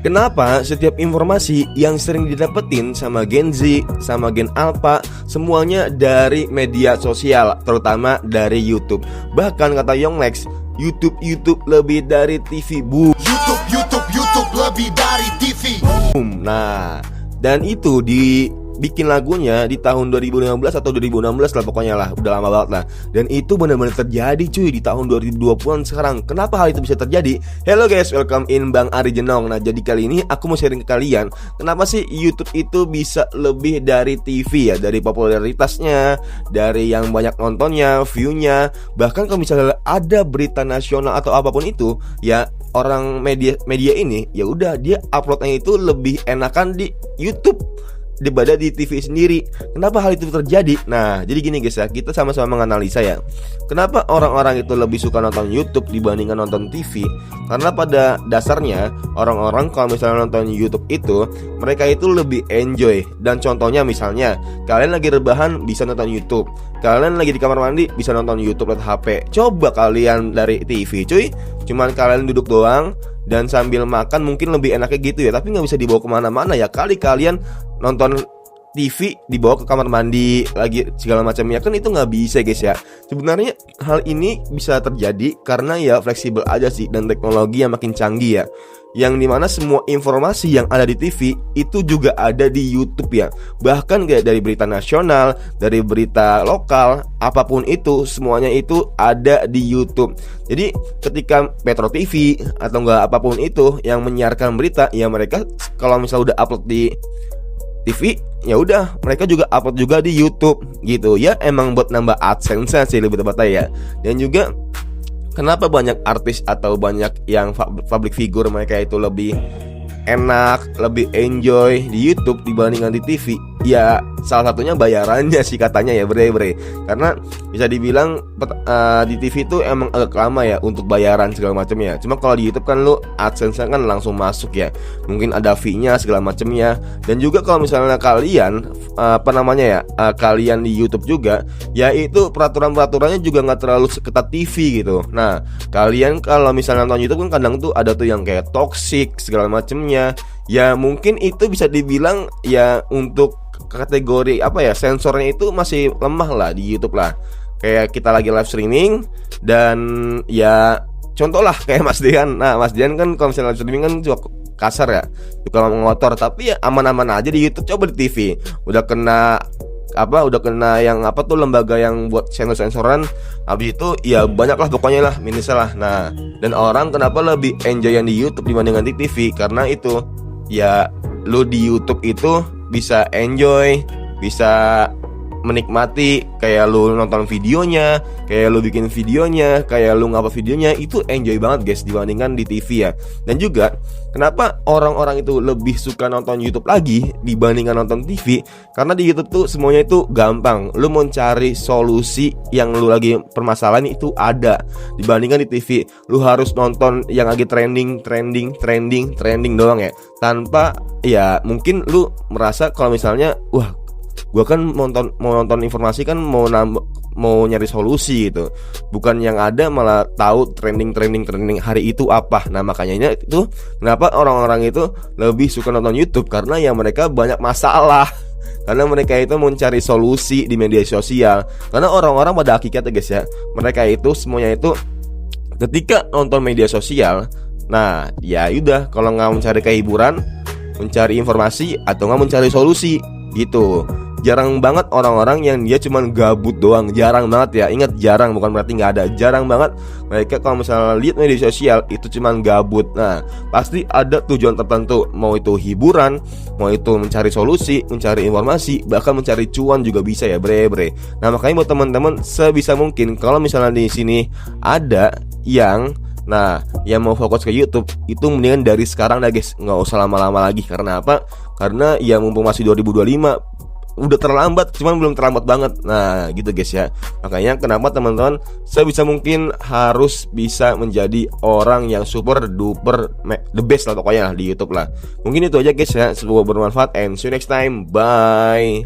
Kenapa setiap informasi yang sering didapetin sama Gen Z, sama Gen Alpha, semuanya dari media sosial, terutama dari YouTube. Bahkan kata Yonglex, YouTube lebih dari TV. Boom. YouTube lebih dari TV. Boom. Nah, dan itu dibikin lagunya di tahun 2015 atau 2016 lah, pokoknya lah, udah lama banget lah. Dan itu benar-benar terjadi cuy di tahun 2020-an sekarang. Kenapa hal itu bisa terjadi? Hello guys, welcome in Bang Ari Jenong. Nah, jadi kali ini aku mau sharing ke kalian, kenapa sih YouTube itu bisa lebih dari TV ya, dari popularitasnya, dari yang banyak nontonnya, view-nya. Bahkan kalau misalnya ada berita nasional atau apapun itu, ya orang media ini ya udah dia uploadnya itu lebih enakan di YouTube daripada di TV sendiri. Kenapa hal itu terjadi? Nah, jadi gini guys ya, kita sama-sama menganalisa ya. Kenapa orang-orang itu lebih suka nonton YouTube dibandingkan nonton TV? Karena pada dasarnya orang-orang kalau misalnya nonton YouTube itu, mereka itu lebih enjoy. Dan contohnya misalnya, kalian lagi rebahan bisa nonton YouTube, kalian lagi di kamar mandi bisa nonton YouTube lewat HP. Coba kalian dari TV cuy, cuman kalian duduk doang dan sambil makan, mungkin lebih enaknya gitu ya. Tapi nggak bisa dibawa kemana-mana ya. Kali kalian nonton TV dibawa ke kamar mandi lagi segala macamnya, kan itu nggak bisa guys ya. Sebenarnya hal ini bisa terjadi karena ya fleksibel aja sih, dan teknologi yang makin canggih ya, yang dimana semua informasi yang ada di TV itu juga ada di YouTube ya. Bahkan kayak dari berita nasional, dari berita lokal, apapun itu, semuanya itu ada di YouTube. Jadi ketika Metro TV atau enggak apapun itu yang menyiarkan berita, ya mereka kalau misalnya udah upload di TV, ya udah mereka juga upload juga di YouTube gitu ya. Emang buat nambah AdSense sih lebih tepatnya ya. Dan juga kenapa banyak artis atau banyak yang public figure mereka itu lebih enak, lebih enjoy di YouTube dibandingkan di TV? Ya salah satunya bayarannya sih katanya ya bre. Karena bisa dibilang di TV itu emang agak lama ya untuk bayaran segala macamnya. Cuma kalau di YouTube kan lu AdSense kan langsung masuk ya. Mungkin ada fee-nya segala macamnya. Dan juga kalau misalnya kalian kalian di YouTube juga, ya itu peraturannya juga nggak terlalu seketat TV gitu. Nah, kalian kalau misalnya nonton YouTube kan kadang tuh ada tuh yang kayak toxic segala macamnya. Ya mungkin itu bisa dibilang ya untuk kategori sensornya itu masih lemah lah di YouTube lah. Kayak kita lagi live streaming dan ya contoh lah kayak Mas Dian. Nah, Mas Dian kan kalau misalnya live streaming kan juga kasar ya, juga ngotor, tapi ya aman-aman aja di YouTube. Coba di TV udah kena yang lembaga yang buat sensor-sensoran. Habis itu ya banyak lah pokoknya lah minusnya lah. Nah, dan orang kenapa lebih enjoy yang di YouTube dibandingkan di TV? Karena itu ya lu di YouTube itu bisa enjoy, bisa menikmati, kayak lu nonton videonya, kayak lu bikin videonya, kayak lu ngapa videonya, itu enjoy banget guys dibandingkan di TV ya. Dan juga kenapa orang-orang itu lebih suka nonton YouTube lagi dibandingkan nonton TV? Karena di YouTube tuh semuanya itu gampang. Lu mau cari solusi yang lu lagi permasalahan itu ada. Dibandingkan di TV, lu harus nonton yang lagi trending doang ya. Tanpa ya mungkin lu merasa kalau misalnya wah, gua kan mau nonton informasi kan mau nyari solusi gitu. Bukan yang ada malah tahu trending hari itu apa. Nah, makanya itu kenapa orang-orang itu lebih suka nonton YouTube, karena ya mereka banyak masalah. Karena mereka itu mencari solusi di media sosial. Karena orang-orang pada hakikatnya guys ya, mereka itu semuanya itu ketika nonton media sosial, nah ya udah, kalau nggak mencari kehiburan, mencari informasi, atau nggak mencari solusi gitu. Jarang banget orang-orang yang dia cuman gabut doang. Jarang banget ya. Ingat, jarang, bukan berarti nggak ada. Jarang banget mereka kalau misalnya lihat media sosial itu cuman gabut. Nah, pasti ada tujuan tertentu. Mau itu hiburan, mau itu mencari solusi, mencari informasi, bahkan mencari cuan juga bisa ya bre. Nah, makanya buat teman-teman sebisa mungkin kalau misalnya di sini ada yang mau fokus ke YouTube, itu mendingan dari sekarang dah guys, nggak usah lama-lama lagi. Karena apa? Karena ya mumpung masih 2025, udah terlambat, cuman belum terlambat banget. Nah gitu guys ya. Makanya kenapa teman-teman sebisa mungkin harus bisa menjadi orang yang super duper the best lah pokoknya lah di YouTube lah. Mungkin itu aja guys ya, semoga bermanfaat and see you next time, bye.